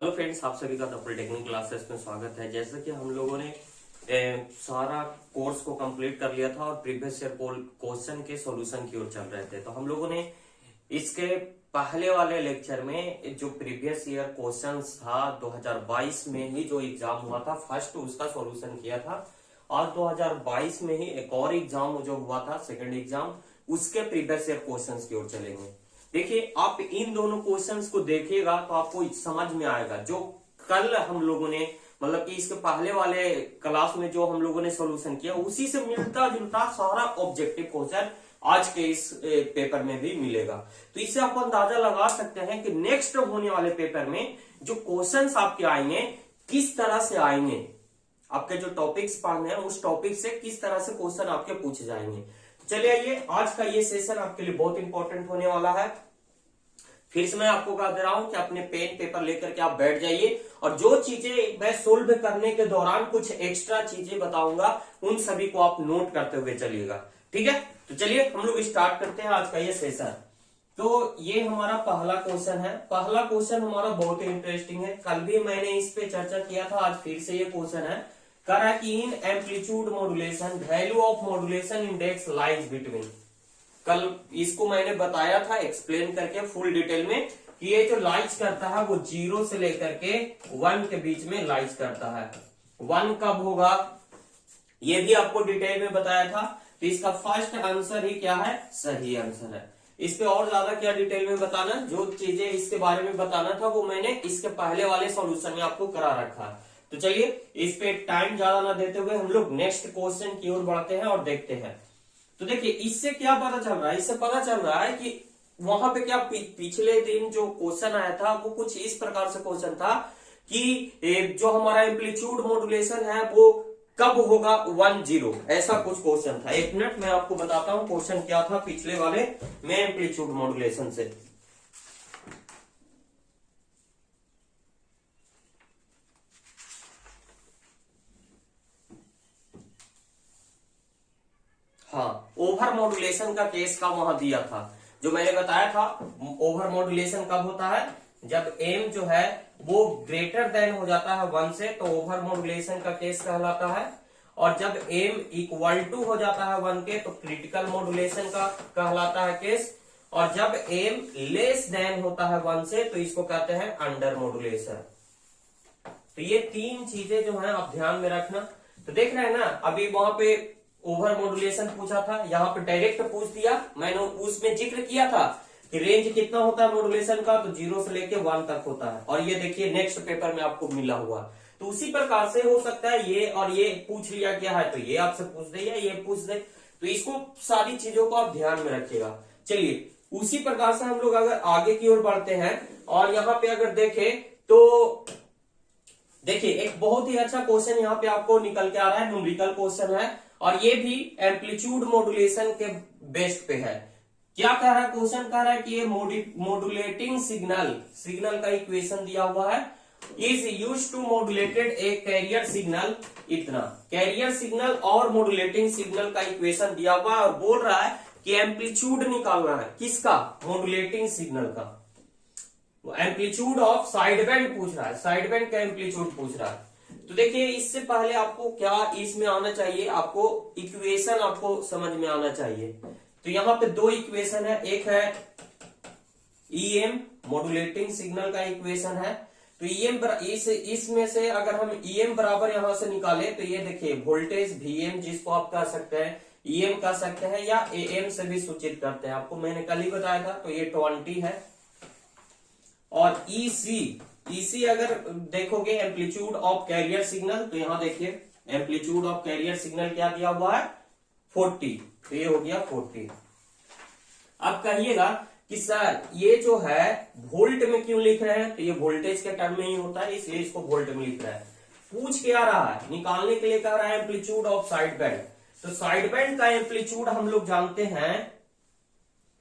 Hello friends, आप सभी का द पॉलिटेक्निक क्लासेस में स्वागत है। जैसे कि हम लोगों ने सारा कोर्स को कंप्लीट कर लिया था और प्रीवियस ईयर क्वेश्चन के सॉल्यूशन की ओर चल रहे थे, तो हम लोगों ने इसके पहले वाले लेक्चर में जो प्रीवियस ईयर क्वेश्चंस था 2022 में ही जो एग्जाम हुआ था फर्स्ट, उसका सॉल्यूशन किया था। और 2022 में ही एक और एग्जाम जो हुआ था सेकंड एग्जाम, उसके प्रीवियस ईयर क्वेश्चंस की ओर चलेंगे। देखिए, आप इन दोनों क्वेश्चंस को देखिएगा तो आपको समझ में आएगा। जो कल हम लोगों ने मतलब कि इसके पहले वाले क्लास में जो हम लोगों ने सॉल्यूशन किया, उसी से मिलता जुलता सारा ऑब्जेक्टिव क्वेश्चन आज के इस पेपर में भी मिलेगा। तो इससे आप अंदाजा लगा सकते हैं कि नेक्स्ट होने वाले पेपर में जो क्वेश्चंस आपके आएंगे किस तरह से आएंगे, आपके जो टॉपिक्स पढ़ने हैं उस टॉपिक से किस तरह से क्वेश्चन आपके पूछे जाएंगे। चलिए आइए, आज का ये सेशन आपके लिए बहुत इंपॉर्टेंट होने वाला है। फिर से मैं आपको कह दे रहा हूं कि अपने पेन पेपर लेकर के आप बैठ जाइए, और जो चीजें मैं सोल्व करने के दौरान कुछ एक्स्ट्रा चीजें बताऊंगा उन सभी को आप नोट करते हुए चलिएगा। ठीक है, तो चलिए हम लोग स्टार्ट करते हैं आज का ये सेशन। तो ये हमारा पहला क्वेश्चन है। पहला क्वेश्चन हमारा बहुत ही इंटरेस्टिंग है, कल भी मैंने इस पे चर्चा किया था, आज फिर से ये क्वेश्चन है। कह रहा है कि in amplitude modulation value of modulation index lies between. कल इसको मैंने बताया था एक्सप्लेन करके फुल डिटेल में कि ये जो लाइज करता है वो 0 से लेकर के 1 के बीच में लाइज करता है। 1 कब होगा ये भी आपको डिटेल में बताया था। तो इसका फर्स्ट आंसर ही क्या है, सही आंसर है। इस पे और ज्यादा क्या डिटेल में बताना, जो चीजें इसके बारे में बताना था वो मैंने इसके पहले वाले सॉल्यूशन में आपको करा रखा है। तो चलिए इस पे टाइम ज्यादा ना देते हुए हम लोग नेक्स्ट क्वेश्चन की ओर बढ़ते हैं और देखते हैं। तो देखिए इससे क्या पता चल रहा है, इससे पता चल रहा है कि वहां पे क्या पिछले दिन जो क्वेश्चन आया था वो कुछ इस प्रकार से क्वेश्चन था कि जो हमारा एम्पलीट्यूड मॉड्यूलेशन है वो कब होगा 1-0, ऐसा कुछ क्वेश्चन था। एक मिनट मैं आपको बताता हूं क्वेश्चन क्या था पिछले वाले में एम्पलीट्यूड मॉड्यूलेशन से। हाँ, ओवर मॉड्यूलेशन का केस का वहां दिया था, जो मैंने बताया था। ओवर मॉड्यूलेशन कब होता है, जब एम जो है वो ग्रेटर देन हो जाता है 1 से, तो ओवर मॉड्यूलेशन का केस कहलाता है। और जब एम इक्वल टू हो जाता है 1 के, तो क्रिटिकल मॉड्यूलेशन का कहलाता है केस। और जब एम लेस देन होता है 1 से, तो इसको कहते हैं अंडर मॉड्यूलेशन। तो ये तीन चीजें जो है आप ध्यान में रखना। तो देख रहे हैं ना, अभी वहां पे ओवर मॉड्यूलेशन पूछा था, यहाँ पे डायरेक्ट पूछ दिया। मैंने उसमें जिक्र किया था कि रेंज कितना होता है मॉड्यूलेशन का, तो 0 से लेके 1 तक होता है। और ये देखिए नेक्स्ट पेपर में आपको मिला हुआ। तो उसी प्रकार से हो सकता है ये और ये पूछ लिया गया है, तो ये आपसे पूछ दे या ये पूछ दे। तो इसको सारी चीजों को आप ध्यान में रखिएगा। चलिए उसी प्रकार से हम लोग अगर आगे की ओर बढ़ते हैं और यहाँ पे अगर देखें तो देखिए एक बहुत ही अच्छा क्वेश्चन यहाँ पे आपको निकल के आ रहा है, न्यूमेरिकल क्वेश्चन है, और ये भी एम्पलीट्यूड मॉड्यूलेशन के बेस पे है। क्या कह रहा है क्वेश्चन, कह रहा है कि ये मॉड्यूलेटिंग सिग्नल का इक्वेशन दिया हुआ है, is use to modulated a carrier signal. इतना कैरियर सिग्नल और मॉड्यूलेटिंग सिग्नल का इक्वेशन दिया हुआ है, और बोल रहा है कि एम्पलीट्यूड निकालना है किसका, मॉड्यूलेटिंग सिग्नल का। एम्पलीट्यूड ऑफ साइड बैंड पूछ रहा है, साइड बैंड का एम्पलीट्यूड पूछ रहा है। तो देखिए इससे पहले आपको क्या इसमें आना चाहिए, आपको इक्वेशन आपको समझ में आना चाहिए। तो यहाँ पे दो इक्वेशन है, एक है ईएम मॉड्यूलेटिंग सिग्नल का इक्वेशन है। तो ईएम इसमें से अगर हम ईएम बराबर यहां से निकाले तो ये देखिए वोल्टेज वीएम, जिसको आप कह सकते हैं ईएम कह सकते हैं या एएम से भी सूचित करते हैं, आपको मैंने कल ही बताया था। तो ये 20 है। और ईसी अगर देखोगे एम्पलीट्यूड ऑफ कैरियर सिग्नल, तो यहां देखिए एम्पलीट्यूड ऑफ कैरियर सिग्नल क्या दिया हुआ है, 40। तो ये हो गया 40। अब कहिएगा कि सर ये जो है वोल्ट में क्यों लिख रहे हैं, तो ये वोल्टेज के टर्म में ही होता है, इसलिए इसको वोल्ट में लिख रहा है। पूछ के आ रहा है, निकालने के लिए कह रहा है एम्पलीट्यूड ऑफ साइड बैंड। तो साइड बैंड का एम्पलीट्यूड हम लोग जानते हैं,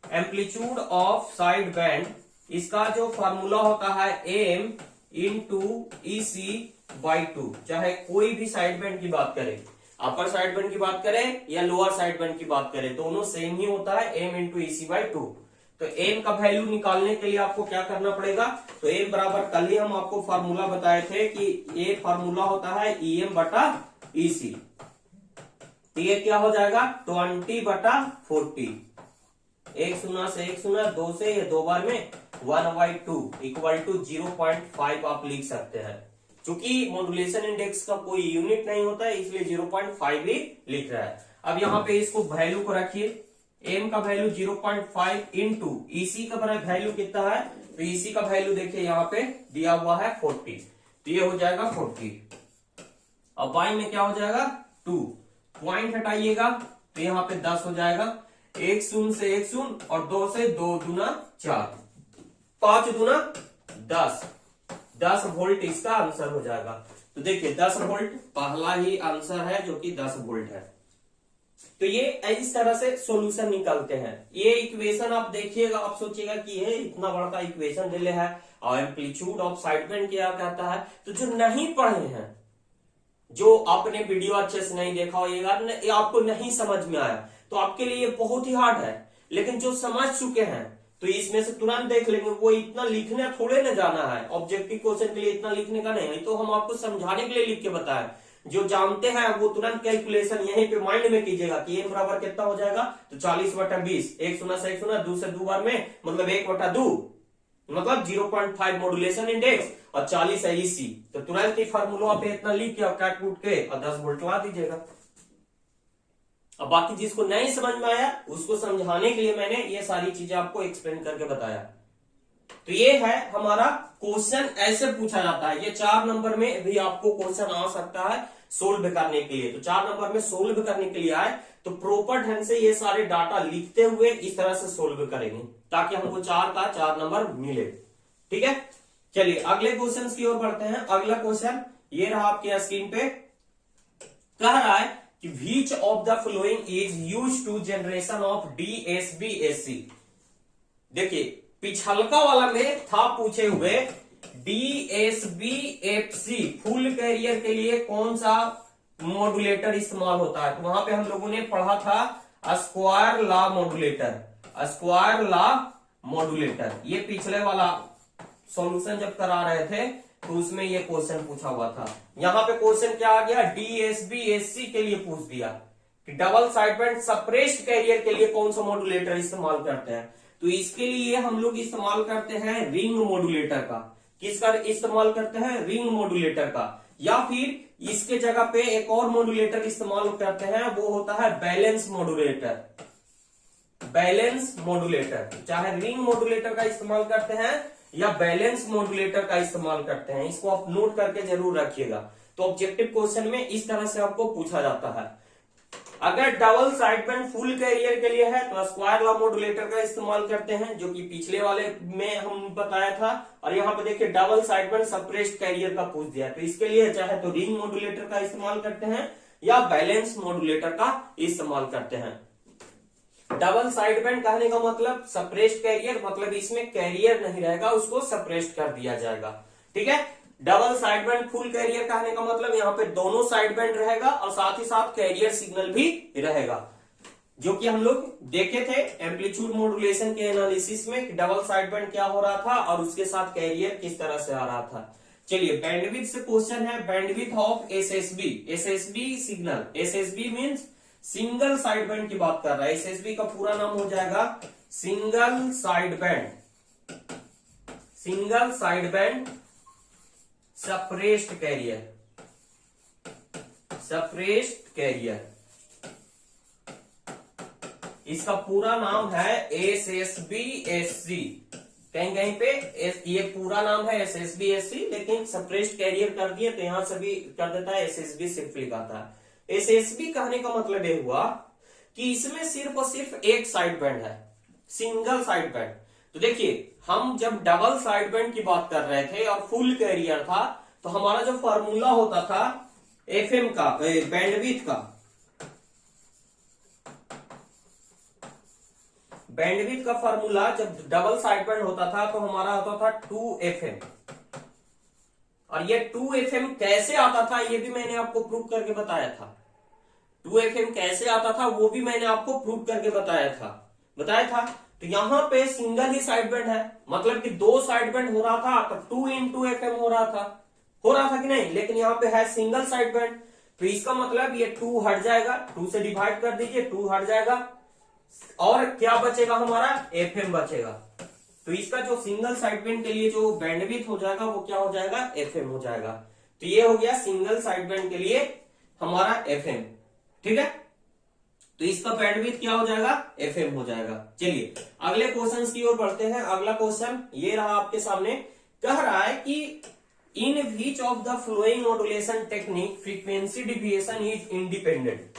एम्पलीट्यूड ऑफ साइड बैंड, इसका जो फॉर्मूला होता है एम इंटू EC/2। चाहे कोई भी साइड बैंड की बात करें, अपर साइड बैंड की बात करें या लोअर साइड बैंड की बात करें, दोनों सेम ही होता है, एम इंटू EC/2। तो एम का वैल्यू निकालने के लिए आपको क्या करना पड़ेगा, तो एम बराबर कल ही हम आपको फार्मूला बताए थे कि ये फार्मूला होता है EM बटा EC। तो ये क्या हो जाएगा 20 बटा 40, एक शून्य से एक शून्य, दो से ये दो बार में 1/2 इक्वल टू 0.5 आप लिख सकते हैं। चूंकि मॉड्यूलेशन इंडेक्स का कोई यूनिट नहीं होता है इसलिए 0.5 ही लिख रहा है। अब यहाँ पे इसको वैल्यू को रखिए, एम का वैल्यू 0.5 इंटू ईसी का वैल्यू कितना है, तो ईसी का वैल्यू देखिए यहाँ पे दिया हुआ है 40, तो ये हो जाएगा 40। अब वाई में क्या हो जाएगा 2, पॉइंट हटाइएगा तो यहाँ पे 10 हो जाएगा, एक शून्य से एक शून्य और 2 से 2 दूना 4, 5 दूना 10 वोल्ट इसका आंसर हो जाएगा। तो देखिए 10 वोल्ट पहला ही आंसर है जो कि 10 वोल्ट है। तो ये इस तरह से सॉल्यूशन निकालते हैं। ये इक्वेशन आप देखिएगा, आप सोचिएगा कि ये इतना बड़ा इक्वेशन दिले है और एम्पलीट्यूड ऑफ साइड बैंड क्या कहता है। तो जो नहीं पढ़े हैं, जो आपने वीडियो अच्छे से नहीं देखा हो, ये आपको नहीं समझ में आया तो आपके लिए बहुत ही हार्ड है, लेकिन जो समझ चुके हैं तो इसमें से तुरंत देख लेंगे। वो इतना लिखने थोड़े न जाना है, ऑब्जेक्टिव क्वेश्चन के लिए इतना लिखने का नहीं, तो हम आपको समझाने के लिए लिख के बताएं। जो जानते हैं वो तुरंत कैलकुलेशन यहीं पे माइंड में कीजिएगा कि एम बराबर कितना हो जाएगा, तो 40/20, एक शून्य से एक शून्य, 2 से 2 बार में मतलब 1/2 मतलब 0.5 मॉड्यूलेशन इंडेक्स और 40 है ईसी। तो तुरंत ही फार्मूला पे इतना लिख के और काट के और 10 वोल्ट लगा दीजिएगा। अब बाकी जिसको नहीं समझ में आया उसको समझाने के लिए मैंने ये सारी चीजें आपको एक्सप्लेन करके बताया। तो ये है हमारा क्वेश्चन, ऐसे पूछा जाता है। ये 4 नंबर में भी आपको क्वेश्चन आ सकता है सोल्व करने के लिए। तो 4 नंबर में सोल्व करने के लिए आए तो प्रॉपर ढंग से ये सारे डाटा लिखते हुए इस तरह से सोल्व करेंगे ताकि हमको 4 का 4 नंबर मिले। ठीक है, चलिए अगले क्वेश्चन की ओर बढ़ते हैं। अगला क्वेश्चन ये रहा आपके स्क्रीन पे, कह रहा है कि which of the following is used to generation of DSB-AC। देखिए पिछलका वाला में था पूछे हुए DSB-FC फुल कैरियर के लिए कौन सा मॉड्यूलेटर इस्तेमाल होता है। तो वहां पे हम लोगों ने पढ़ा था square law modulator, square law modulator. ये पिछले वाला सॉल्यूशन जब करा रहे थे तो उसमें ये क्वेश्चन पूछा हुआ था। यहाँ पे क्वेश्चन क्या आ गया, DSB-AC के लिए पूछ दिया कि डबल साइडबैंड सप्रेस्ड कैरियर के लिए कौन सा मॉड्यूलेटर इस्तेमाल करते हैं। तो इसके लिए हम लोग इस्तेमाल करते हैं रिंग मॉड्यूलेटर का। किसका इस्तेमाल करते हैं, रिंग मॉड्यूलेटर का। या फिर इसके जगह पे एक और मॉड्यूलेटर इस्तेमाल करते हैं, वो होता है बैलेंस मॉड्यूलेटर। बैलेंस मॉड्यूलेटर, चाहे रिंग मॉड्यूलेटर का इस्तेमाल करते हैं या बैलेंस मॉड्यूलेटर का इस्तेमाल करते हैं, इसको आप नोट करके जरूर रखिएगा। तो ऑब्जेक्टिव क्वेश्चन में इस तरह से आपको पूछा जाता है। अगर डबल साइडबैंड फुल कैरियर के लिए है तो स्क्वायर लॉ मॉड्यूलेटर का इस्तेमाल करते हैं, जो कि पिछले वाले में हम बताया था। और यहाँ पे देखिए डबल साइडबैंड सप्रेस्ड कैरियर का पूछ दिया, तो इसके लिए चाहे तो रिंग मॉड्यूलेटर का इस्तेमाल करते हैं या बैलेंस मॉड्यूलेटर का इस्तेमाल करते हैं। डबल साइडबैंड कहने का मतलब सप्रेस्ड कैरियर, मतलब इसमें कैरियर नहीं रहेगा, उसको सप्रेस्ड कर दिया जाएगा। ठीक है, डबल साइडबैंड फुल कैरियर कहने का मतलब यहाँ पे दोनों साइडबैंड रहेगा और साथ ही साथ कैरियर सिग्नल भी रहेगा, जो कि हम लोग देखे थे एम्पलीट्यूड मॉड्यूलेशन के एनालिसिस में कि डबल साइडबैंड क्या हो रहा था और उसके साथ कैरियर किस तरह से आ रहा था। चलिए बैंडविड्थ से क्वेश्चन है, bandwidth of SSB signal. SSB means single sideband की बात कर रहा है। एसएसबी का पूरा नाम हो जाएगा single sideband, single sideband suppressed career, suppressed career. इसका पूरा नाम है SSB-SC। कहीं कहीं पे ये पूरा नाम है SSB-SC, लेकिन सप्रेस्ड कैरियर कर दिए तो यहां से भी कर देता है, SSB सिर्फ लिखाता है। SSB कहने का मतलब ये हुआ कि इसमें सिर्फ और सिर्फ एक साइड बैंड है, सिंगल साइड बैंड। तो देखिए हम जब डबल साइड बैंड की बात कर रहे थे और फुल कैरियर था तो हमारा जो फार्मूला होता था FM का, बैंडविड्थ का, बैंडविड्थ का फार्मूला जब डबल साइड बैंड होता था तो हमारा होता था 2FM। और ये 2FM कैसे आता था ये भी मैंने आपको प्रूव करके बताया था। 2FM कैसे आता था वो भी मैंने आपको प्रूव करके बताया था। तो यहाँ पे सिंगल ही साइड बैंड है, मतलब कि 2 साइड बैंड हो रहा था तो 2 इंटू FM हो रहा था कि नहीं, लेकिन यहाँ पे है सिंगल साइड बैंड, तो इसका मतलब ये 2 हट जाएगा, 2 से डिवाइड कर दीजिए, 2 हट जाएगा और क्या बचेगा हमारा, FM बचेगा। तो इसका जो सिंगल साइड बैंड के लिए जो बैंडविड्थ हो जाएगा वो क्या हो जाएगा, FM हो जाएगा। तो ये हो गया सिंगल साइड बैंड के लिए हमारा FM, ठीक है। तो इसका बैंडविड्थ क्या हो जाएगा, FM हो जाएगा। चलिए अगले क्वेश्चन की ओर बढ़ते हैं। अगला क्वेश्चन ये रहा आपके सामने, कह रहा है कि in which of the flowing modulation technique frequency deviation is independent.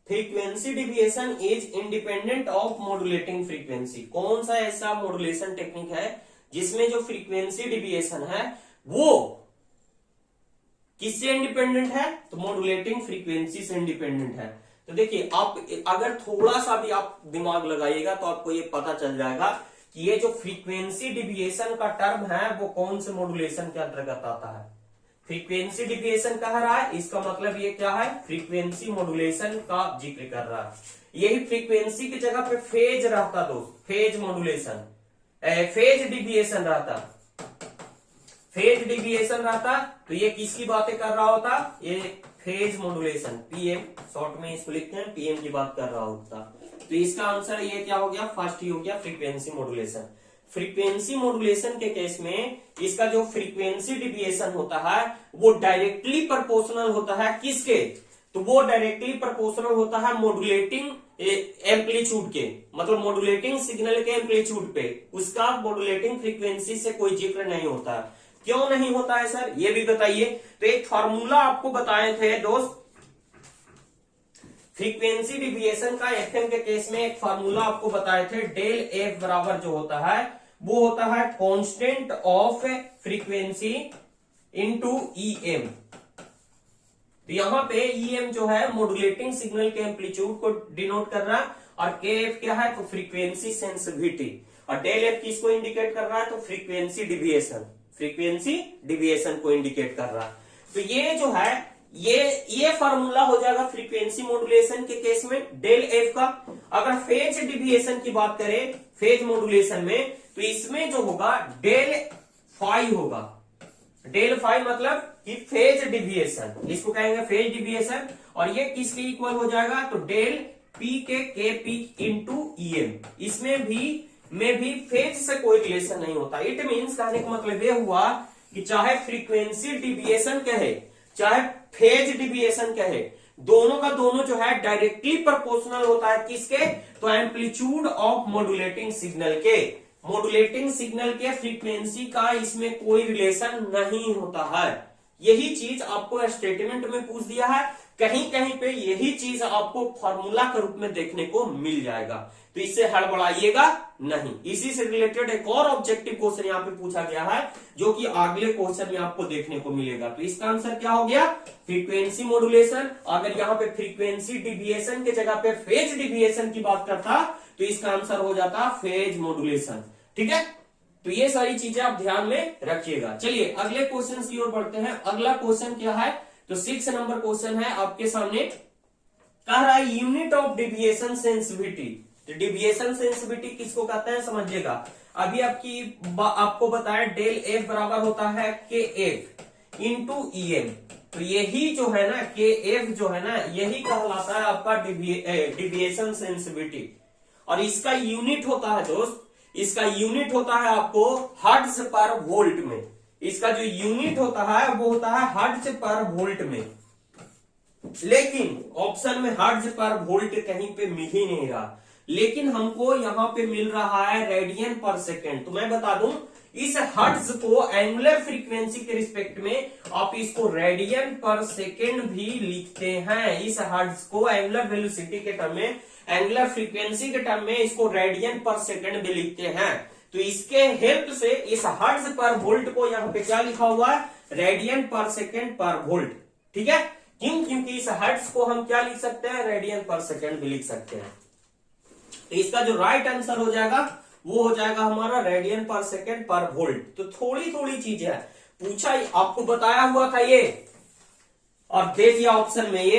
Frequency deviation is independent of modulating frequency. कौन सा ऐसा मॉड्यूलेशन टेक्निक है जिसमें जो फ्रीक्वेंसी डिविएशन है वो किससे इंडिपेंडेंट है, तो मॉड्यूलेटिंग फ्रीक्वेंसी से इंडिपेंडेंट है। तो देखिए आप अगर थोड़ा सा भी आप दिमाग लगाइएगा तो आपको ये पता चल जाएगा कि ये जो फ्रीक्वेंसी डिविएशन का टर्म है वो कौन से मॉड्यूलेशन के अंतर्गत आता है। फ्रीक्वेंसी डिविएशन कह रहा है, इसका मतलब ये क्या है, फ्रीक्वेंसी मॉड्यूलेशन का जिक्र कर रहा है। यही फ्रीक्वेंसी की जगह पे फेज रहता दोस्त, फेज मॉड्यूलेशन, फेज डिविएशन रहता, फेज डिविएशन रहता, तो ये किसकी बातें कर रहा होता, ये फेज मॉड्यूलेशन, PM, शॉर्ट में इसको लिखते हैं, PM की बात कर रहा होता। तो इसका आंसर ये क्या हो गया, फर्स्ट ही हो गया, फ्रीक्वेंसी मॉड्यूलेशन। फ्रीक्वेंसी मॉड्यूलेशन के केस में इसका जो फ्रीक्वेंसी डिविएशन होता है वो डायरेक्टली प्रोपोर्शनल होता है किसके, तो वो डायरेक्टली प्रोपोर्शनल होता है मॉड्यूलेटिंग एम्पलीट्यूड के, मतलब मॉड्यूलेटिंग सिग्नल के एम्पलीट्यूड पे, उसका मॉड्यूलेटिंग फ्रीक्वेंसी से कोई जिक्र नहीं होता। क्यों नहीं होता है सर, ये भी बताइए। तो एक फार्मूला आपको बताए थे दोस्त, फ्रीक्वेंसी डिविएशन का FM के केस में एक फार्मूला आपको बताए थे, डेल F बराबर जो होता है वो होता है constant of frequency into EM। तो यहां पे EM जो है मॉड्यूलेटिंग सिग्नल के एम्पलीट्यूड को डिनोट कर रहा है और KF क्या है, तो फ्रीक्वेंसी सेंसिटिविटी, और डेल F किसको इंडिकेट कर रहा है, तो फ्रीक्वेंसी डिविएशन, फ्रीक्वेंसी डिविएशन को इंडिकेट कर रहा है। तो ये जो है ये फार्मूला हो जाएगा फ्रीक्वेंसी मॉड्यूलेशन के केस में डेल F का। अगर फेज डिविएशन की बात करें फेज मॉड्यूलेशन में, तो इसमें जो होगा डेल फाई होगा, डेल फाई मतलब कि फेज डिविएशन, इसको कहेंगे फेज डिविएशन, और ये किसके इक्वल हो जाएगा, तो डेल P के KP इंटू EM। इसमें भी फेज से कोई रिलेशन नहीं होता। इट मीन्स कहने का मतलब ये हुआ कि चाहे फ्रीक्वेंसी डिविएशन कहे चाहे फेज डिविएशन कहे, दोनों का दोनों जो है डायरेक्टली प्रोपोर्शनल होता है किसके, तो एम्पलीट्यूड ऑफ मॉड्यूलेटिंग सिग्नल के, मॉड्यूलेटिंग सिग्नल के फ्रीक्वेंसी का इसमें कोई रिलेशन नहीं होता है। यही चीज आपको स्टेटमेंट में पूछ दिया है, कहीं कहीं पे यही चीज आपको फॉर्मूला के रूप में देखने को मिल जाएगा, तो इससे हड़बड़ाइएगा नहीं। इसी से रिलेटेड एक और ऑब्जेक्टिव क्वेश्चन यहाँ पे पूछा गया है जो कि अगले क्वेश्चन में आपको देखने को मिलेगा। तो इसका आंसर क्या हो गया, फ्रीक्वेंसी मॉड्यूलेशन। अगर यहाँ पे फ्रीक्वेंसी डिविएशन के जगह पे फेज डिविएशन की बात करता तो इसका आंसर हो जाता फेज मॉड्यूलेशन, ठीक है। तो ये सारी चीजें आप ध्यान में रखिएगा। चलिए अगले क्वेश्चन की ओर बढ़ते हैं। अगला क्वेश्चन क्या है, तो 6 नंबर क्वेश्चन है आपके सामने, कह रहा है यूनिट ऑफ डिविएशन सेंसिटिविटी। तो डिविएशन सेंसिटिविटी किसको कहते हैं समझिएगा। अभी आपको बताया डेल F बराबर होता है KF इंटू EM। तो यही जो है ना KF जो है ना यही कहलाता है आपका डिविएशन सेंसिटिविटी, और इसका यूनिट होता है दोस्त, इसका यूनिट होता है आपको हर्ट्ज पर वोल्ट में। इसका जो यूनिट होता है वो होता है हर्ट्ज पर वोल्ट में, लेकिन ऑप्शन में हर्ट्ज पर वोल्ट कहीं पे मिल ही नहीं रहा, लेकिन हमको यहाँ पे मिल रहा है रेडियन पर सेकेंड। तो मैं बता दूं इस हर्ट्ज को एंगुलर फ्रीक्वेंसी के रिस्पेक्ट में आप इसको रेडियन पर सेकेंड भी लिखते हैं। इस हर्ट्ज को एंगुलर वेलोसिटी के टर्म में, एंगुलर फ्रीक्वेंसी के टर्म में इसको रेडियन पर सेकेंड भी लिखते हैं। तो इसके हेल्प से इस हर्ट्ज पर वोल्ट को यहाँ पे क्या लिखा हुआ है, रेडियन पर सेकेंड पर वोल्ट, ठीक है। क्यों, क्योंकि इस हर्ट्ज को हम क्या लिख सकते हैं, रेडियन पर सेकेंड भी लिख सकते हैं। तो इसका जो राइट आंसर हो जाएगा वो हो जाएगा हमारा रेडियन पर सेकेंड पर वोल्ट। तो थोड़ी थोड़ी चीजें है पूछा, आपको बताया हुआ था ये और दे दिया ऑप्शन में ये,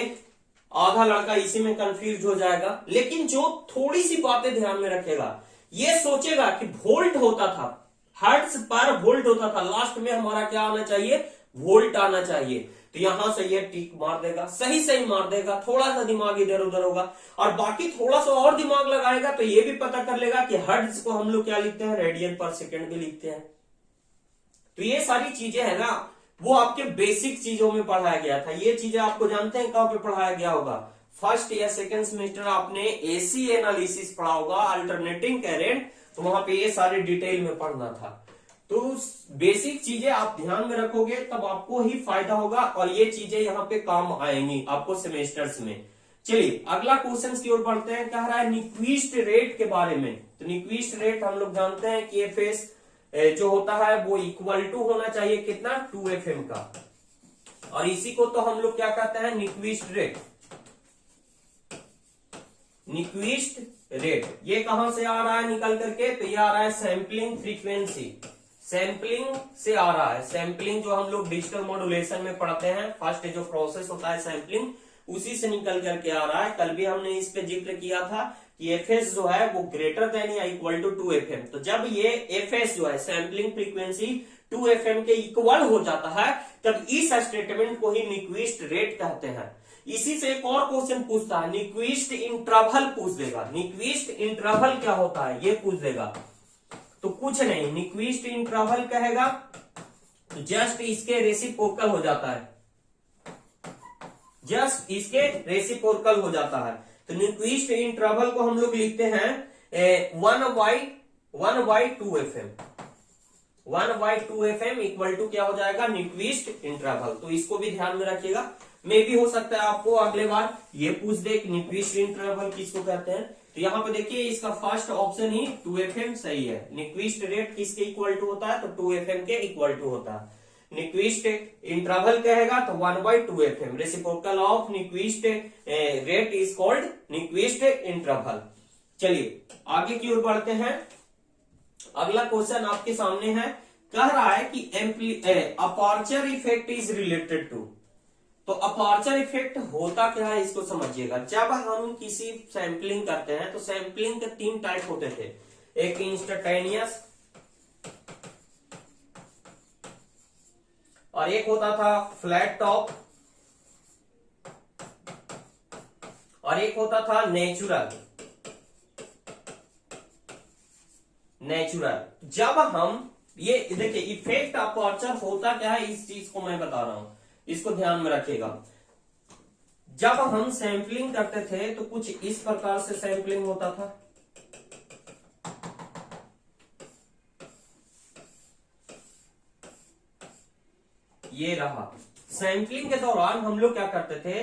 आधा लड़का इसी में कंफ्यूज हो जाएगा। लेकिन जो थोड़ी सी बातें ध्यान में रखेगा, ये सोचेगा कि वोल्ट होता था, हर्ट्ज पर वोल्ट होता था, लास्ट में हमारा क्या आना चाहिए, वोल्ट आना चाहिए। तो यहां से ये टिक मार देगा, सही सही मार देगा, थोड़ा सा दिमाग इधर उधर होगा, और बाकी थोड़ा सा और दिमाग लगाएगा तो ये भी पता कर लेगा कि हर्ट्ज को हम लोग क्या लिखते हैं, रेडियन पर सेकेंड भी लिखते हैं। तो ये सारी चीजें है ना, वो आपके बेसिक चीजों में पढ़ाया गया था। ये चीजें आपको जानते हैं कहां पे पढ़ाया गया होगा, फर्स्ट या सेकंड सेमेस्टर आपने एसी एनालिसिस पढ़ा होगा, अल्टरनेटिंग करंट, तो वहां पे ये सारे डिटेल में पढ़ना था। तो बेसिक चीजें आप ध्यान में रखोगे तब आपको ही फायदा होगा, और ये चीजें यहाँ पे काम आएंगी आपको सेमेस्टर्स में। चलिए अगला क्वेश्चन की ओर बढ़ते हैं। कह रहा है निक्विस्ट रेट के बारे में। तो निक्विस्ट रेट हम लोग जानते हैं कि एफएस जो होता है वो इक्वल टू होना चाहिए कितना, 2FM का, और इसी को तो हम लोग क्या कहते हैं, निक्विस्ट रेट। निक्विस्ट रेट ये कहां से आ रहा है निकल करके, तो ये आ रहा है सैंपलिंग फ्रीक्वेंसी, सैंपलिंग से आ रहा है। सैंपलिंग जो हम लोग डिजिटल मॉड्यूलेशन में पढ़ते हैं, फर्स्ट जो प्रोसेस होता है सैंपलिंग, उसी से निकल करके आ रहा है। कल भी हमने इस पे जिक्र किया था कि एफएस जो है वो ग्रेटर देन या इक्वल टू 2FM। तो जब ये एफएस जो है सैंपलिंग फ्रीक्वेंसी 2FM के इक्वल हो जाता है, तब इस स्टेटमेंट को ही निक्विस्ट रेट कहते हैं। इसी से एक और क्वेश्चन पूछता है, निक्विस्ट इंटरवल पूछ देगा। निक्विस्ट इंटरवल क्या होता है ये पूछ देगा, तो कुछ नहीं, निक्विस्ट इंटरवल कहेगा तो जस्ट इसके रेसिप्रोकल हो जाता है, जस्ट इसके रेसिप्रोकल हो जाता है। तो निक्विस्ट इंटरवल को हम लोग लिखते हैं 1/2FM, 1/2FM इक्वल टू क्या हो जाएगा, निक्विस्ट इंटरवल। तो इसको भी ध्यान में रखिएगा, मे भी हो सकता है आपको अगले बार ये पूछ दे कि निक्विस्ट इंटरवल किसको कहते हैं। तो यहाँ पे देखिए इसका फर्स्ट ऑप्शन ही 2FM सही है। निक्विस्ट रेट किसके इक्वल टू होता है, तो 2FM के इक्वल टू होता है। निक्विस्ट इंटरवल कहेगा तो 1/2FM, reciprocal of Nyquist rate is called Nyquist interval. चलिए आगे की ओर बढ़ते हैं। अगला क्वेश्चन आपके सामने है, कह रहा है कि aperture effect is related to. तो अपर्चर इफेक्ट होता क्या है इसको समझिएगा। जब हम किसी सैंपलिंग करते हैं तो सैंपलिंग के 3 टाइप होते थे, एक इंस्टेंटेनियस और एक होता था फ्लैट टॉप और एक होता था नेचुरल। जब हम ये देखिए इफेक्ट अपर्चर होता क्या है, इस चीज को मैं बता रहा हूं, इसको ध्यान में रखिएगा। जब हम सैंपलिंग करते थे तो कुछ इस प्रकार से सैंपलिंग होता था, ये रहा। सैंपलिंग के दौरान हम लोग क्या करते थे,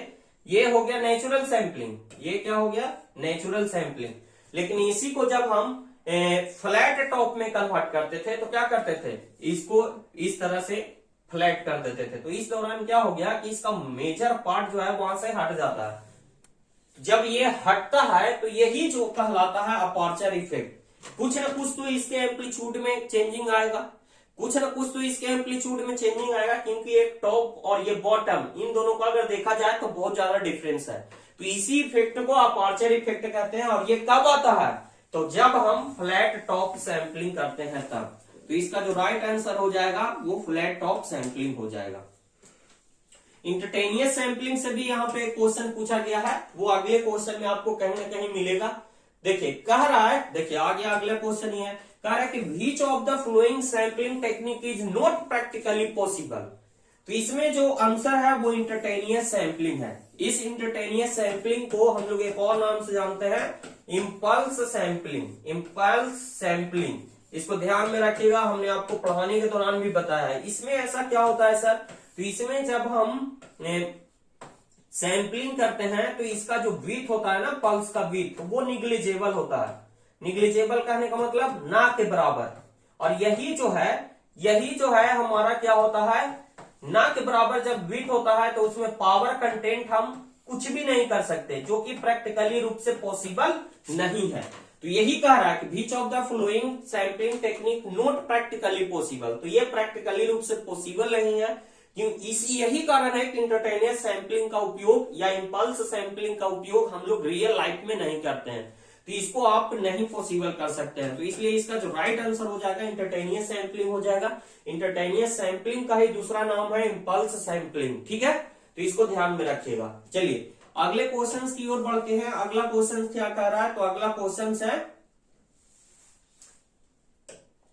ये हो गया नेचुरल सैंपलिंग, ये क्या हो गया, नेचुरल सैंपलिंग। लेकिन इसी को जब हम फ्लैट टॉप में कन्वर्ट करते थे तो क्या करते थे, इसको इस तरह से फ्लैट कर देते थे। तो इस दौरान क्या हो गया कि इसका मेजर पार्ट जो है वहां से हट जाता है। जब ये हटता है तो यही जो कहलाता है अपर्चर इफेक्ट। कुछ ना कुछ तो इसके एम्पलीट्यूड में चेंजिंग आएगा, कुछ ना कुछ तो इसके एम्पलीट्यूड में चेंजिंग आएगा, क्योंकि एक टॉप और ये बॉटम, इन दोनों को अगर देखा जाए तो बहुत ज्यादा डिफरेंस है। तो इसी इफेक्ट को अपर्चर इफेक्ट कहते हैं। और ये कब आता है, तो जब हम फ्लैट टॉप सैंपलिंग करते हैं तब। तो इसका जो राइट आंसर हो जाएगा वो फ्लैट टॉप सैंपलिंग हो जाएगा। इंस्टेंटेनियस सैंपलिंग से भी यहाँ पे क्वेश्चन पूछा गया है, वो अगले क्वेश्चन में आपको कहीं ना कहीं मिलेगा। देखिए कह रहा है, देखिए आगे अगला क्वेश्चन ही है, कह रहा है कि which of the flowing sampling technique is not practically possible. तो इसमें जो आंसर है वो इंस्टेंटेनियस सैंपलिंग है। इस इंस्टेंटेनियस सैंपलिंग को हम लोग एक और नाम से जानते हैं, इंपल्स सैंपलिंग। इंपल्स सैंपलिंग, इसको ध्यान में रखिएगा, हमने आपको पढ़ाने के दौरान भी बताया है। इसमें ऐसा क्या होता है सर, तो इसमें जब हम सैंपलिंग करते हैं तो इसका जो बीट होता है ना, पल्स का बीट, तो वो निग्लिजेबल होता है। निग्लिजेबल कहने का मतलब ना के बराबर। और यही जो है हमारा क्या होता है, ना के बराबर जब बीट होता है तो उसमें पावर कंटेंट हम कुछ भी नहीं कर सकते, जो कि प्रैक्टिकली रूप से पॉसिबल नहीं है। तो यही कह रहा है कि which of the following sampling technique not practically possible. तो ये प्रैक्टिकली रूप से पॉसिबल नहीं है, क्यों? यही कारण है कि इंस्टैन्टेनियस सैंपलिंग का उपयोग या इंपल्स सैंपलिंग का उपयोग हम लोग रियल लाइफ में नहीं करते हैं, तो इसको आप नहीं पॉसिबल कर सकते हैं। तो इसलिए इसका जो राइट आंसर हो जाएगा इंस्टैन्टेनियस सैंपलिंग हो जाएगा। इंस्टैन्टेनियस सैंपलिंग का ही दूसरा नाम है इंपल्स सैंपलिंग, ठीक है, तो इसको ध्यान में रखिएगा। चलिए अगले क्वेश्चन की ओर बढ़ते हैं। अगला क्वेश्चन क्या कह रहा है? तो अगला क्वेश्चन है,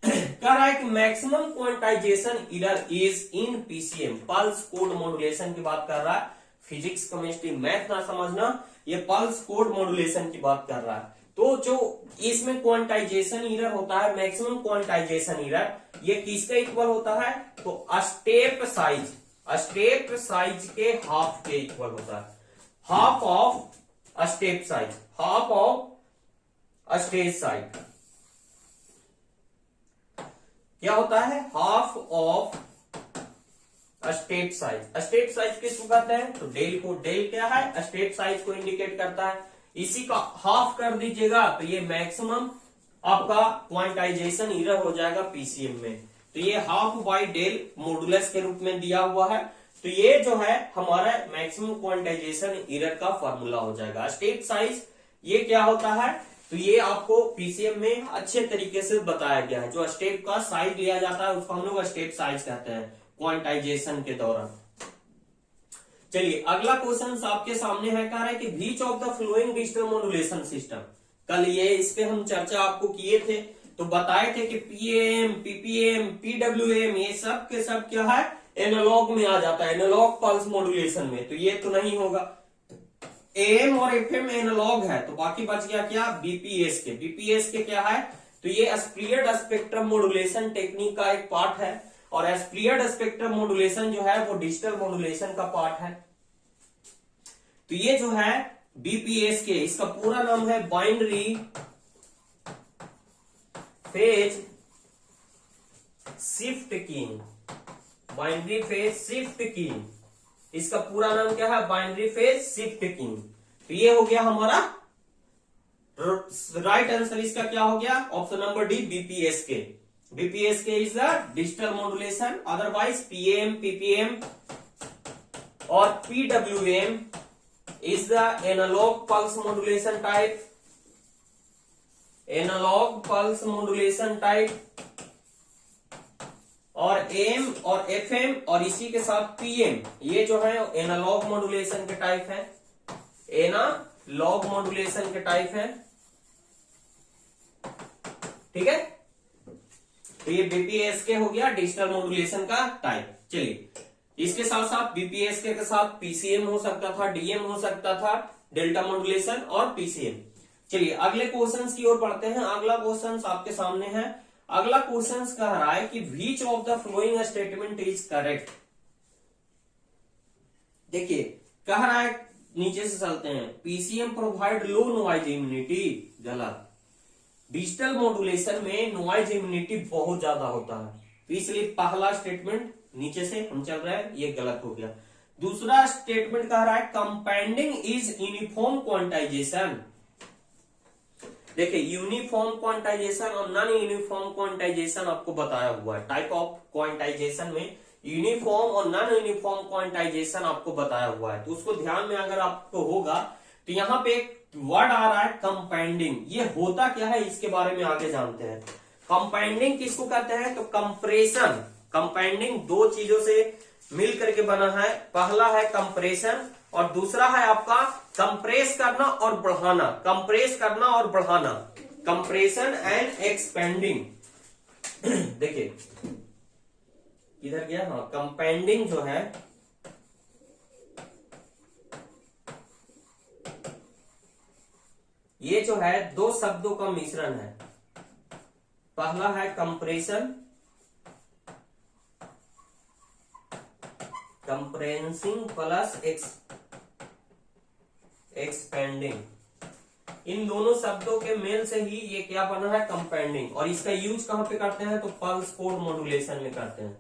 कह रहा है कि maximum quantization error is in PCM, pulse code modulation की बात कर रहा है। फिजिक्स केमिस्ट्री मैथ ना समझना, ये पल्स कोड मॉड्यूलेशन की बात कर रहा है। तो जो इसमें क्वांटाइजेशन एरर होता है, मैक्सिमम क्वांटाइजेशन एरर, ये किसका इक्वल होता है? तो स्टेप साइज के हाफ के इक्वल होता है। Half of step size, half of stage size क्या होता है? Half of step size. Step size किसको कहते हैं? तो डेल को, डेल क्या है? स्टेप साइज को इंडिकेट करता है। इसी का हाफ कर दीजिएगा तो ये मैक्सिमम आपका क्वांटाइजेशन एरर हो जाएगा पीसीएम में। तो ये हाफ बाई डेल मॉडुलस के रूप में दिया हुआ है। तो ये जो है हमारा मैक्सिमम क्वांटाइजेशन एरर का फॉर्मूला हो जाएगा। स्टेप साइज ये क्या होता है? तो ये आपको पीसीएम में अच्छे तरीके से बताया गया है। जो स्टेप का साइज लिया जाता है उसको हम लोग स्टेप साइज कहते हैं क्वांटाइजेशन के दौरान। चलिए अगला क्वेश्चन आपके सामने है, कह रहा है कि which of the flowing digital modulation system, कल ये इस पे हम चर्चा आपको किए थे, तो बताए थे कि पीएम, पीपीएम, पीडब्ल्यूएम ये सब के सब क्या है? एनालॉग में आ जाता है, एनालॉग पल्स मॉड्यूलेशन में। तो ये तो नहीं होगा। एएम और एफएम एनालॉग है, तो बाकी बच गया क्या? बीपीएस के। बीपीएस के क्या है? तो ये स्प्लिटेड स्पेक्ट्रम मॉड्यूलेशन टेक्निक का एक पार्ट है, और स्प्लिटेड स्पेक्ट्रम मॉड्यूलेशन जो है वो डिजिटल मॉड्यूलेशन का पार्ट है। तो ये जो है बीपीएस के, इसका पूरा नाम है binary phase shift keying. Binary phase shift keying, इसका पूरा नाम क्या है? Binary phase shift keying. तो ये हो गया हमारा राइट आंसर। इसका क्या हो गया? Option number D, BPSK. BPSK is the digital modulation, otherwise PM, PPM और PWM is the analogue pulse modulation type, analogue pulse modulation type. और एम और एफएम और इसी के साथ पीएम ये जो है एनालॉग मॉड्यूलेशन के टाइप है, एनालॉग मॉड्यूलेशन के टाइप है, ठीक है। तो ये बीपीएसके हो गया डिजिटल मॉड्यूलेशन का टाइप। चलिए इसके साथ साथ बीपीएसके के साथ पीसीएम हो सकता था, डीएम हो सकता था, डेल्टा मॉड्यूलेशन और पीसीएम। चलिए अगले क्वेश्चंस की ओर बढ़ते हैं। अगला क्वेश्चन आपके सामने है। अगला क्वेश्चन कह रहा है कि which of the following statement is correct. देखिए कह रहा है, नीचे से चलते हैं, पीसीएम प्रोवाइड लो नॉइज इम्यूनिटी, गलत। डिजिटल मॉड्यूलेशन में नॉइज इम्यूनिटी बहुत ज्यादा होता है, तो इसलिए पहला स्टेटमेंट नीचे से हम चल रहे हैं, ये गलत हो गया। दूसरा स्टेटमेंट कह रहा है कंपाउंडिंग इज यूनिफॉर्म क्वांटाइजेशन। देखिए यूनिफॉर्म क्वांटाइजेशन और नॉन यूनिफॉर्म क्वांटाइजेशन आपको बताया हुआ है। टाइप ऑफ क्वांटाइजेशन में यूनिफॉर्म और नॉन यूनिफॉर्म क्वांटाइजेशन आपको बताया हुआ है, तो उसको ध्यान में अगर आपको होगा तो यहाँ पे एक वर्ड आ रहा है कंपाउंडिंग। ये होता क्या है इसके बारे में आगे जानते हैं। कंपाउंडिंग किसको कहते हैं? तो कंप्रेशन। कंपाउंडिंग दो चीजों से मिल करके बना है, पहला है कंप्रेशन और दूसरा है आपका कंप्रेस करना और बढ़ाना। कंप्रेस करना और बढ़ाना, कंप्रेशन एंड एक्सपेंडिंग। देखिए इधर गया, हाँ, कंपाउंडिंग जो है ये जो है दो शब्दों का मिश्रण है। पहला है कंप्रेशन, कंप्रेसिंग प्लस एक्सपेंडिंग। इन दोनों शब्दों के मेल से ही ये क्या बना है? कंपाउंडिंग। और इसका यूज कहां पे करते हैं? तो पल्स कोड मॉड्यूलेशन में करते हैं,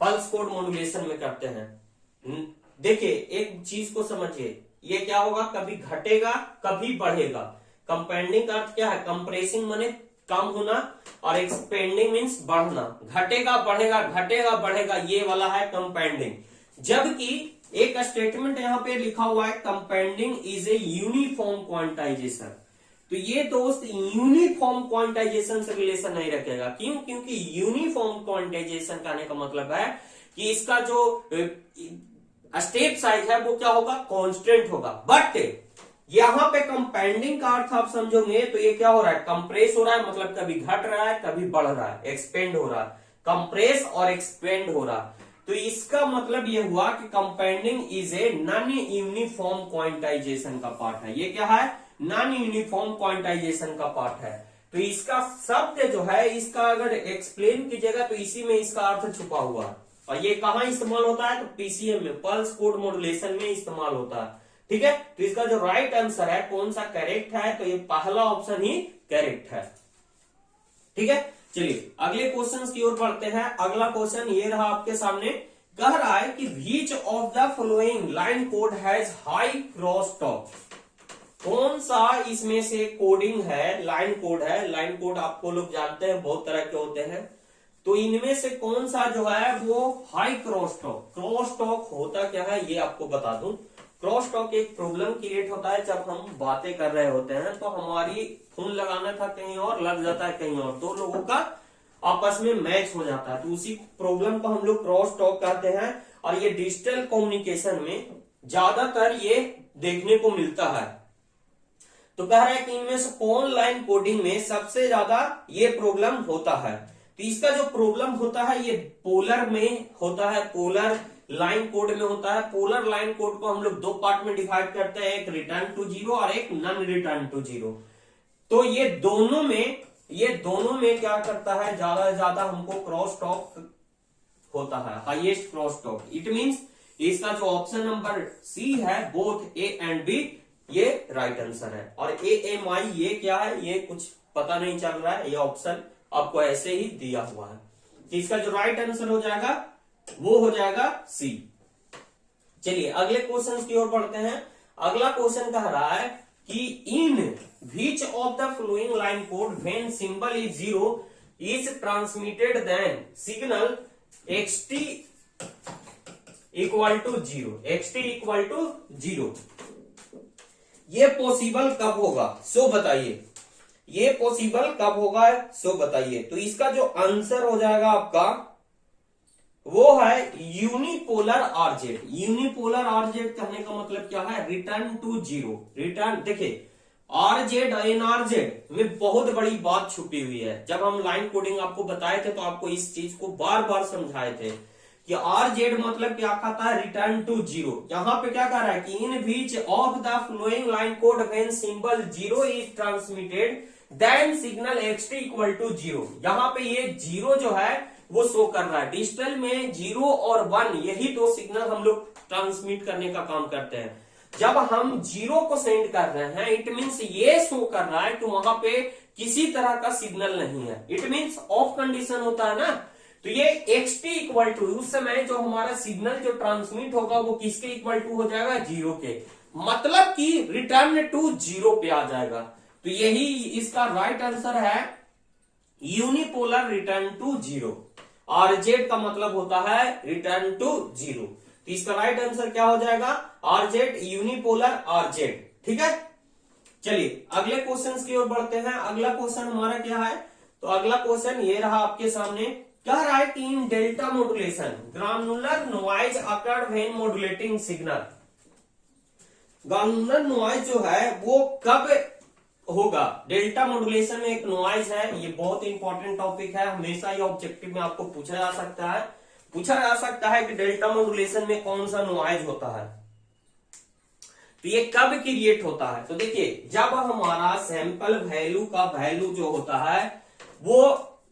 पल्स कोड मॉड्यूलेशन में करते हैं। देखिए एक चीज को समझिए, ये क्या होगा? कभी घटेगा कभी बढ़ेगा। कंपाउंडिंग का अर्थ क्या है? कंप्रेसिंग माने कम होना, और एक्सपेंडिंग मीन्स बढ़ना, घटेगा बढ़ेगा घटेगा बढ़ेगा, ये वाला है कंपाउंडिंग। जबकि एक स्टेटमेंट यहां पे लिखा हुआ है compounding is a uniform quantization, तो ये दोस्त यूनिफॉर्म क्वांटाइजेशन से रिलेशन नहीं रखेगा। क्यों? क्योंकि यूनिफॉर्म क्वांटाइजेशन कहने का मतलब है कि इसका जो स्टेप साइज है वो क्या होगा, कांस्टेंट होगा। बट यहां पे कंपाउंडिंग का अर्थ आप समझोगे तो ये क्या हो रहा है, कंप्रेस हो रहा है, मतलब कभी घट रहा है कभी बढ़ रहा है, एक्सपेंड हो रहा है, कंप्रेस और एक्सपेंड हो रहा। तो इसका मतलब ये हुआ कि compounding is a non uniform quantization का पार्ट है। ये क्या है, नॉन यूनिफॉर्म क्वांटाइजेशन का पार्ट है। तो इसका शब्द जो है, इसका अगर एक्सप्लेन कीजिएगा तो इसी में इसका अर्थ छुपा हुआ है। और ये कहां इस्तेमाल होता है, तो पीसीएम में, पल्स कोड मॉड्यूलेशन में इस्तेमाल होता है। ठीक है, तो इसका जो राइट आंसर है कौन सा करेक्ट है, तो ये पहला ऑप्शन ही करेक्ट है। ठीक है, चलिए अगले क्वेश्चन की ओर बढ़ते हैं। अगला क्वेश्चन ये रहा आपके सामने, कह रहा है कि which of the following line code has high cross talk. कौन सा इसमें से कोडिंग है, लाइन कोड है। लाइन कोड आपको लोग जानते हैं बहुत तरह के होते हैं, तो इनमें से कौन सा जो है वो high cross talk. Cross talk होता क्या है ये आपको बता दूं। क्रॉस टॉक एक प्रॉब्लम क्रिएट होता है जब हम बातें कर रहे होते हैं तो हमारी फोन लगाना था कहीं और, लग जाता है कहीं और, दो लोगों का आपस में मैच हो जाता है, तो उसी प्रॉब्लम को हम लोग क्रॉस टॉक कहते हैं। और ये डिजिटल कम्युनिकेशन में ज्यादातर ये देखने को मिलता है। तो कह रहा है कि इनमें से कौन लाइन कोडिंग में सबसे ज्यादा ये प्रॉब्लम होता है। तो इसका जो प्रॉब्लम होता है ये पोलर में होता है, पोलर लाइन कोड में होता है। पोलर लाइन कोड को हम लोग दो पार्ट में डिवाइड करते हैं, एक रिटर्न टू जीरो और एक नॉन रिटर्न टू जीरो। तो ये दोनों में क्या करता है, ज्यादा से ज्यादा हमको क्रॉस टॉक होता है, highest cross talk. It means इसका जो ऑप्शन नंबर सी है, बोथ ए एंड बी, ये राइट आंसर है। और AMI ये क्या है, ये कुछ पता नहीं चल रहा है, ये ऑप्शन आपको ऐसे ही दिया हुआ है। तो इसका जो राइट आंसर हो जाएगा वो हो जाएगा सी। चलिए अगले क्वेश्चन की ओर बढ़ते हैं। अगला क्वेश्चन कह रहा है कि in which of the following line code when symbol is zero is transmitted then signal xt equal to zero, xt equal to zero. ये पॉसिबल कब होगा सो बताइए, ये पॉसिबल कब होगा सो बताइए। तो इसका जो आंसर हो जाएगा आपका वो है यूनिपोलर आरजेड। यूनिपोलर आरजेड कहने का मतलब क्या है, रिटर्न टू जीरो। रिटर्न देखिए, आरजेड एनआरजेड में बहुत बड़ी बात छुपी हुई है। जब हम लाइन कोडिंग आपको बताए थे तो आपको इस चीज को बार बार समझाए थे कि आरजेड मतलब क्या कहता है, रिटर्न टू जीरो। यहां पे क्या कह रहा है कि in which of the following line code when symbol zero is transmitted then signal xt equal to zero. यहां पे ये जीरो जो है वो शो कर रहा है। डिजिटल में जीरो और वन यही दो सिग्नल हम लोग ट्रांसमिट करने का काम करते हैं। जब हम जीरो को सेंड कर रहे हैं इट मीन्स ये शो कर रहा है कि वहां पे किसी तरह का सिग्नल नहीं है, इट मीन्स ऑफ कंडीशन होता है ना। तो ये xt इक्वल टू, उस समय जो हमारा सिग्नल जो ट्रांसमिट होगा वो किसके इक्वल टू हो जाएगा, जीरो के, मतलब कि रिटर्न टू जीरो पे आ जाएगा। तो यही इसका राइट आंसर है unipolar return to zero. RZ का मतलब होता है रिटर्न टू जीरो। तो इसका राइट आंसर क्या हो जाएगा, आरजेड, यूनिपोलर आरजेड। ठीक है, चलिए अगले क्वेश्चन की ओर बढ़ते हैं। अगला क्वेश्चन हमारा क्या है, तो अगला क्वेश्चन ये रहा आपके सामने, कह रहा है कि in delta modulation granular noise occurred when modulating signal. Granular noise जो है वो कब होगा। डेल्टा मॉड्यूलेशन में एक नॉइज है, ये बहुत इंपॉर्टेंट टॉपिक है, हमेशा ये ऑब्जेक्टिव में आपको पूछा जा सकता है कि डेल्टा मॉड्यूलेशन में कौन सा नॉइज होता है, तो ये कब क्रिएट होता है। तो देखिए, जब हमारा सैंपल वैल्यू का वैल्यू जो होता है वो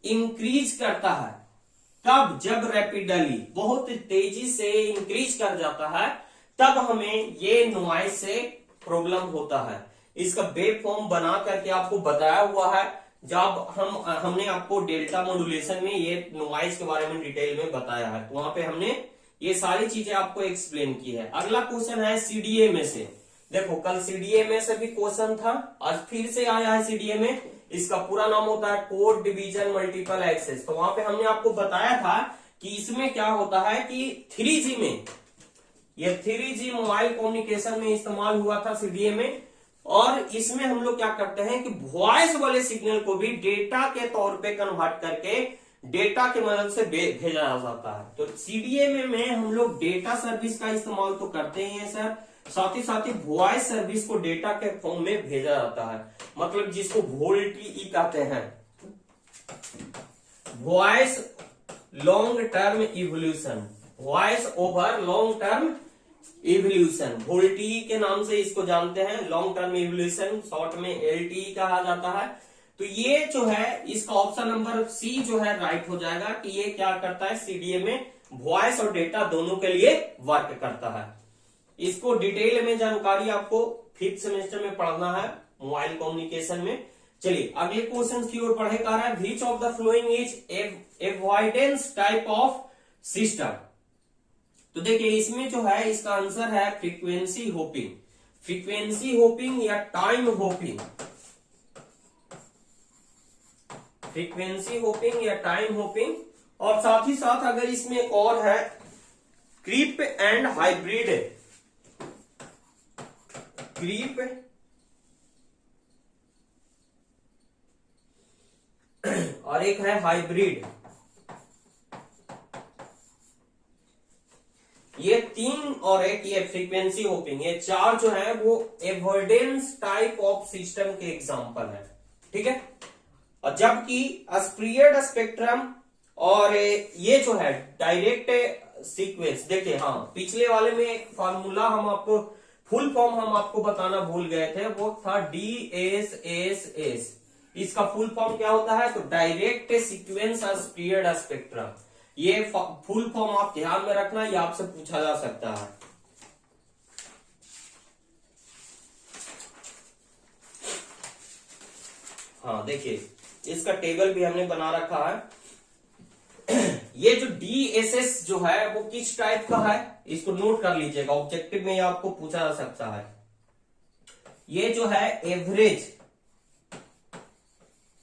इंक्रीज करता है, तब जब रैपिडली बहुत तेजी से इंक्रीज कर जाता है तब हमें ये नॉइज से प्रॉब्लम होता है। इसका वेव फॉर्म बना करके आपको बताया हुआ है, जब हमने आपको डेल्टा मॉड्यूलेशन में ये नॉइज के बारे में डिटेल में बताया है, तो वहां पे हमने ये सारी चीजें आपको एक्सप्लेन की है। अगला क्वेश्चन है सीडीए में से। देखो कल सीडीए में से भी क्वेश्चन था, आज फिर से आया है सीडीए में। इसका पूरा नाम होता है कोड डिवीजन मल्टीपल एक्सेस। तो वहां पे हमने आपको बताया था कि इसमें क्या होता है कि 3G में, ये 3G मोबाइल कम्युनिकेशन में इस्तेमाल हुआ था सीडीए में, और इसमें हम लोग क्या करते हैं कि वॉइस वाले सिग्नल को भी डेटा के तौर पे कन्वर्ट करके डेटा की मदद से भेजा जाता है। तो सीडीए में हम लोग डेटा सर्विस का इस्तेमाल तो करते ही हैं सर, साथ ही वॉइस सर्विस को डेटा के फॉर्म में भेजा जाता है, मतलब जिसको वोल्टी कहते हैं, voice long term evolution, voice over long term evolution, VoLTE के नाम से इसको जानते हैं, लॉन्ग टर्म इवोल्यूशन, शॉर्ट में एलटीई कहा जाता है। तो ये जो है इसका ऑप्शन नंबर सी जो है राइट हो जाएगा कि ये क्या करता है, सीडीए में वॉइस और डेटा दोनों के लिए वर्क करता है। इसको डिटेल में जानकारी आपको 5th सेमेस्टर में पढ़ना है मोबाइल कम्युनिकेशन में। चलिए अगले क्वेश्चन की ओर पढ़े। कह रहा है which of the following is avoidance type of system. तो देखिए इसमें जो है इसका आंसर है फ्रीक्वेंसी होपिंग, फ्रीक्वेंसी होपिंग या टाइम होपिंग, फ्रीक्वेंसी होपिंग या टाइम होपिंग। और साथ ही साथ अगर इसमें एक और है क्रीप एंड हाइब्रिड, क्रीप और एक है हाइब्रिड। ये 3 और एक ये फ्रीक्वेंसी होपिंग, ये 4 जो है वो एवॉइडेंस टाइप ऑफ सिस्टम के एग्जांपल है, ठीक है। और जबकि स्प्रियड स्पेक्ट्रम और ये जो है डायरेक्ट सीक्वेंस, देखिए हाँ पिछले वाले में एक फार्मूला हम आपको फुल फॉर्म हम आपको बताना भूल गए थे, वो था DSSS। इसका फुल फॉर्म क्या होता है, तो डायरेक्ट सीक्वेंस स्प्रियड स्पेक्ट्रम। ये फुल फॉर्म आप ध्यान में रखना, ये आपसे पूछा जा सकता है। हाँ देखिए इसका टेबल भी हमने बना रखा है। ये जो DSS जो है वो किस टाइप का है, इसको नोट कर लीजिएगा, ऑब्जेक्टिव में ये आपको पूछा जा सकता है। ये जो है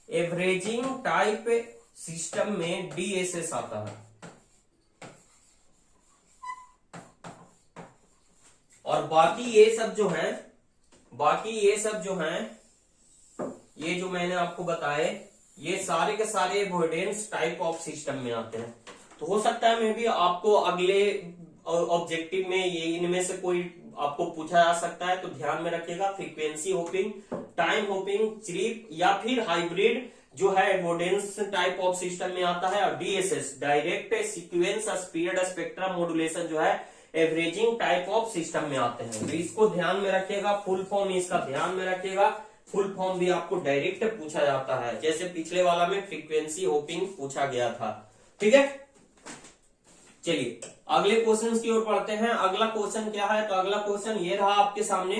एवरेजिंग टाइप सिस्टम में DSS आता है। और बाकी ये सब जो हैं, ये जो मैंने आपको बताए, ये सारे के सारे एवॉइडेंस टाइप ऑफ सिस्टम में आते हैं। तो हो सकता है मे भी आपको अगले ऑब्जेक्टिव में ये इनमें से कोई आपको पूछा जा सकता है, तो ध्यान में रखिएगा। Frequency hopping, time hopping, chirp या फिर हाइब्रिड जो है एवॉइडेंस टाइप ऑफ सिस्टम में आता है, और DSS direct sequence speed spectrum modulation जो है एवरेजिंग टाइप ऑफ सिस्टम में आते हैं। तो इसको ध्यान में रखिएगा, फुल फॉर्म इसका ध्यान में रखिएगा। फुल फॉर्म भी आपको डायरेक्ट पूछा जाता है, जैसे पिछले वाला में फ्रीक्वेंसी होपिंग पूछा गया था, ठीक है। चलिए अगले क्वेश्चन की ओर पढ़ते हैं। अगला क्वेश्चन क्या है, तो अगला क्वेश्चन ये रहा आपके सामने।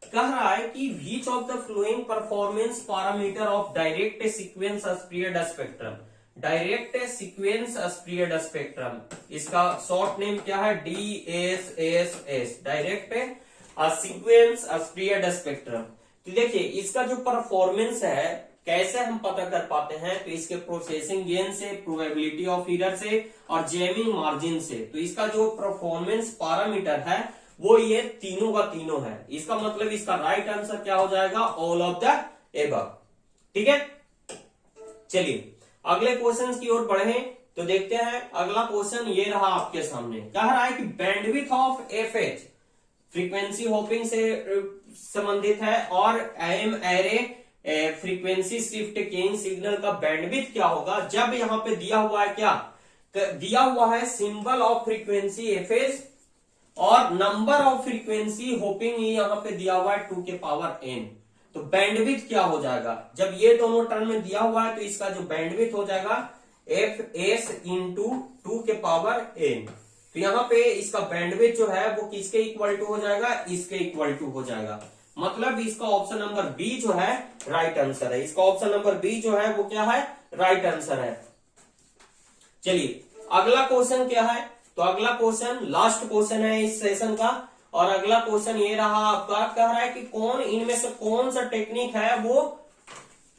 कह रहा है कि which of the following performance parameter of direct sequence spread spectrum, direct sequence spread spectrum, इसका शॉर्ट नेम क्या है, DSSS, direct sequence spread spectrum. तो देखिए इसका जो परफॉर्मेंस है कैसे हम पता कर पाते हैं, तो इसके प्रोसेसिंग गेन से, प्रोबेबिलिटी ऑफ एरर से और जैमिंग मार्जिन से। तो इसका जो परफॉर्मेंस पैरामीटर है वो ये तीनों का तीनों है। इसका मतलब इसका राइट आंसर क्या हो जाएगा, ऑल ऑफ द एबव, ठीक है। चलिए अगले क्वेश्चन की ओर बढ़े तो देखते हैं। अगला क्वेश्चन ये रहा आपके सामने। कह रहा है कि bandwidth of FH frequency hopping से संबंधित है, और M ary frequency shift change signal का बैंडविड्थ क्या होगा जब यहां पे दिया हुआ है, क्या दिया हुआ है, सिंबल ऑफ फ्रीक्वेंसी FH और नंबर ऑफ फ्रीक्वेंसी होपिंग यहां पे दिया हुआ है 2 के पावर n। तो बैंडविड्थ क्या हो जाएगा, जब ये दोनों टर्म में दिया हुआ है तो इसका जो बैंडविड्थ हो जाएगा FS इंटू 2 के पावर n। तो यहाँ पे इसका बैंडविड्थ जो है वो किसके इक्वल टू हो जाएगा, इसके इक्वल टू हो जाएगा। मतलब इसका ऑप्शन नंबर बी जो है राइट आंसर है। इसका ऑप्शन नंबर बी जो है वो क्या है, राइट आंसर है। चलिए अगला क्वेश्चन क्या है, तो अगला क्वेश्चन लास्ट क्वेश्चन है इस सेशन का, और अगला क्वेश्चन ये रहा आपका। कह रहा है कि कौन इनमें से कौन सा टेक्निक है वो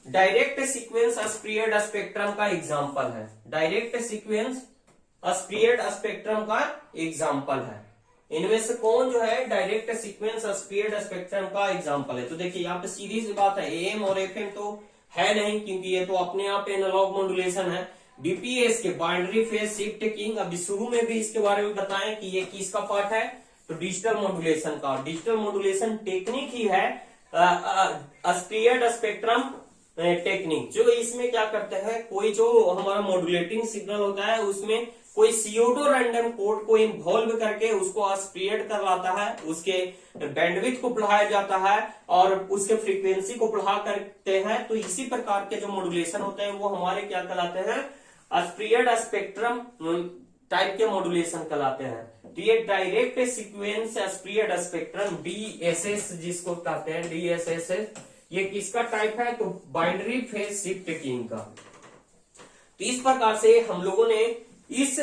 डायरेक्ट सीक्वेंस स्प्रेड स्पेक्ट्रम का एग्जाम्पल है। डायरेक्ट सीक्वेंस स्प्रेड स्पेक्ट्रम का एग्जाम्पल है। इनमें से कौन जो है डायरेक्ट सीक्वेंस स्प्रेड स्पेक्ट्रम का एग्जाम्पल है? तो देखिए यहाँ पे सीधी सी बात है, एएम और एफएम तो है नहीं, क्योंकि ये तो अपने आप एनालॉग मॉड्यूलेशन है। बीपीएस के बाइनरी फेज शिफ्ट कीइंग, अभी शुरू में भी इसके बारे में बताएं कि ये किसका पार्ट है, तो डिजिटल मॉड्यूलेशन का। डिजिटल मॉड्यूलेशन टेक्निक ही है स्प्रेड स्पेक्ट्रम टेक्निक। जो इसमें क्या करते हैं, कोई जो हमारा मॉड्यूलेटिंग सिग्नल होता है उसमें कोई सीओडो रैंडम कोड को इन्वॉल्व करके उसको स्प्रेड कर लाता है, उसके बैंडविड्थ को बढ़ाया जाता है और उसके फ्रीक्वेंसी को बढ़ा करते हैं। तो इसी प्रकार के जो मॉड्यूलेशन होते हैं वो हमारे क्या कहलाते हैं, स्प्रेड स्पेक्ट्रम टाइप के मॉड्यूलेशन कहलाते हैं। तो ये direct sequence spread spectrum DSS जिसको कहते हैं, डीएसएस ये किसका टाइप है, तो बाइनरी फेज शिफ्ट कीइंग का। तो इस प्रकार से हम लोगों ने इस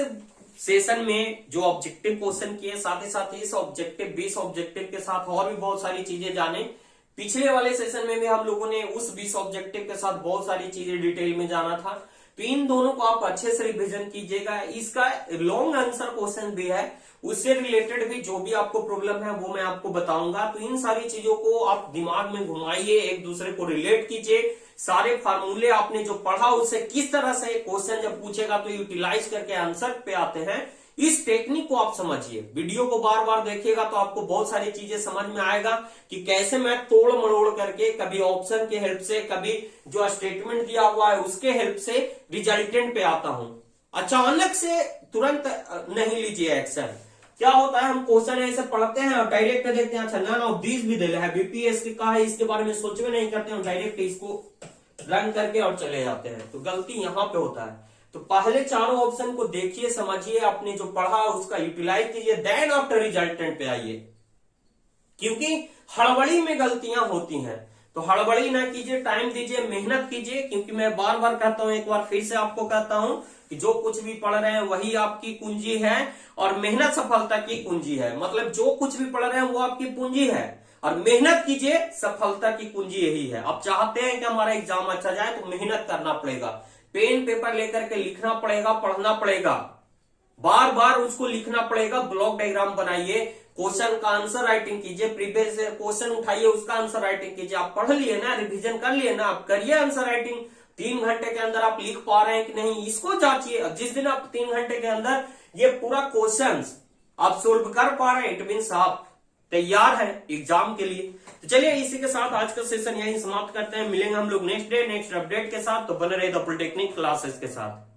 सेशन में जो ऑब्जेक्टिव क्वेश्चन किए, साथ ही साथ इस ऑब्जेक्टिव 20 ऑब्जेक्टिव के साथ और भी बहुत सारी चीजें जाने। पिछले वाले सेशन में भी हम लोगों ने उस 20 ऑब्जेक्टिव के साथ बहुत सारी चीजें डिटेल में जाना था। तो इन दोनों को आप अच्छे से रिवीजन कीजिएगा। इसका लॉन्ग आंसर क्वेश्चन भी है, उससे रिलेटेड भी जो भी आपको प्रॉब्लम है वो मैं आपको बताऊंगा। तो इन सारी चीजों को आप दिमाग में घुमाइए, एक दूसरे को रिलेट कीजिए। सारे फार्मूले आपने जो पढ़ा उससे किस तरह से क्वेश्चन जब पूछेगा तो यूटिलाइज करके आंसर पे आते हैं, इस टेक्निक को आप समझिए। वीडियो को बार बार देखिएगा तो आपको बहुत सारी चीजें समझ में आएगा कि कैसे मैं तोड़ मरोड़ करके, कभी ऑप्शन के हेल्प से, कभी जो स्टेटमेंट दिया हुआ है उसके हेल्प से रिजल्टेंट पे आता हूं। अचानक से तुरंत नहीं लीजिए एक्शन। क्या होता है, हम क्वेश्चन ऐसे पढ़ते हैं और डायरेक्ट देखते हैं, अच्छा ना 20 भी दे रहा है, बीपीएस की कहा है, इसके बारे में सोच भी नहीं करते हैं, डायरेक्ट इसको रन करके और चले जाते हैं। तो गलती यहां पे होता है। तो पहले चारों ऑप्शन को देखिए, समझिए, आपने जो पढ़ा उसका यूटिलाइज कीजिए, देन आफ्टर रिजल्टेंट पे आइए। क्योंकि हड़बड़ी में गलतियां होती हैं, तो हड़बड़ी ना कीजिए, टाइम दीजिए, मेहनत कीजिए। क्योंकि मैं बार बार कहता हूं, एक बार फिर से आपको कहता हूं कि जो कुछ भी पढ़ रहे हैं वही आपकी कुंजी है और मेहनत सफलता की कुंजी है। मतलब जो कुछ भी पढ़ रहे हैं वो आपकी पूंजी है और मेहनत कीजिए, सफलता की कुंजी यही है। आप चाहते हैं कि हमारा एग्जाम अच्छा जाए तो मेहनत करना पड़ेगा, पेन पेपर लेकर के लिखना पड़ेगा, पढ़ना पड़ेगा, बार बार उसको लिखना पड़ेगा। ब्लॉक डायग्राम बनाइए, क्वेश्चन का आंसर राइटिंग कीजिए, प्रीवियस क्वेश्चन उठाइए, उसका आंसर राइटिंग कीजिए। आप पढ़ लिए ना, रिवीजन कर लिए ना, आप करिए आंसर राइटिंग। 3 घंटे के अंदर आप लिख पा रहे हैं कि नहीं, इसको जांचिए। जिस दिन आप 3 घंटे के अंदर ये पूरा क्वेश्चन आप सोल्व कर पा रहे हैं, इट मीन्स आप तैयार है एग्जाम के लिए। तो चलिए इसी के साथ आज का सेशन यहीं समाप्त करते हैं। मिलेंगे हम लोग नेक्स्ट डे नेक्स्ट अपडेट के साथ। तो बने रहे द पॉलिटेक्निक क्लासेस के साथ।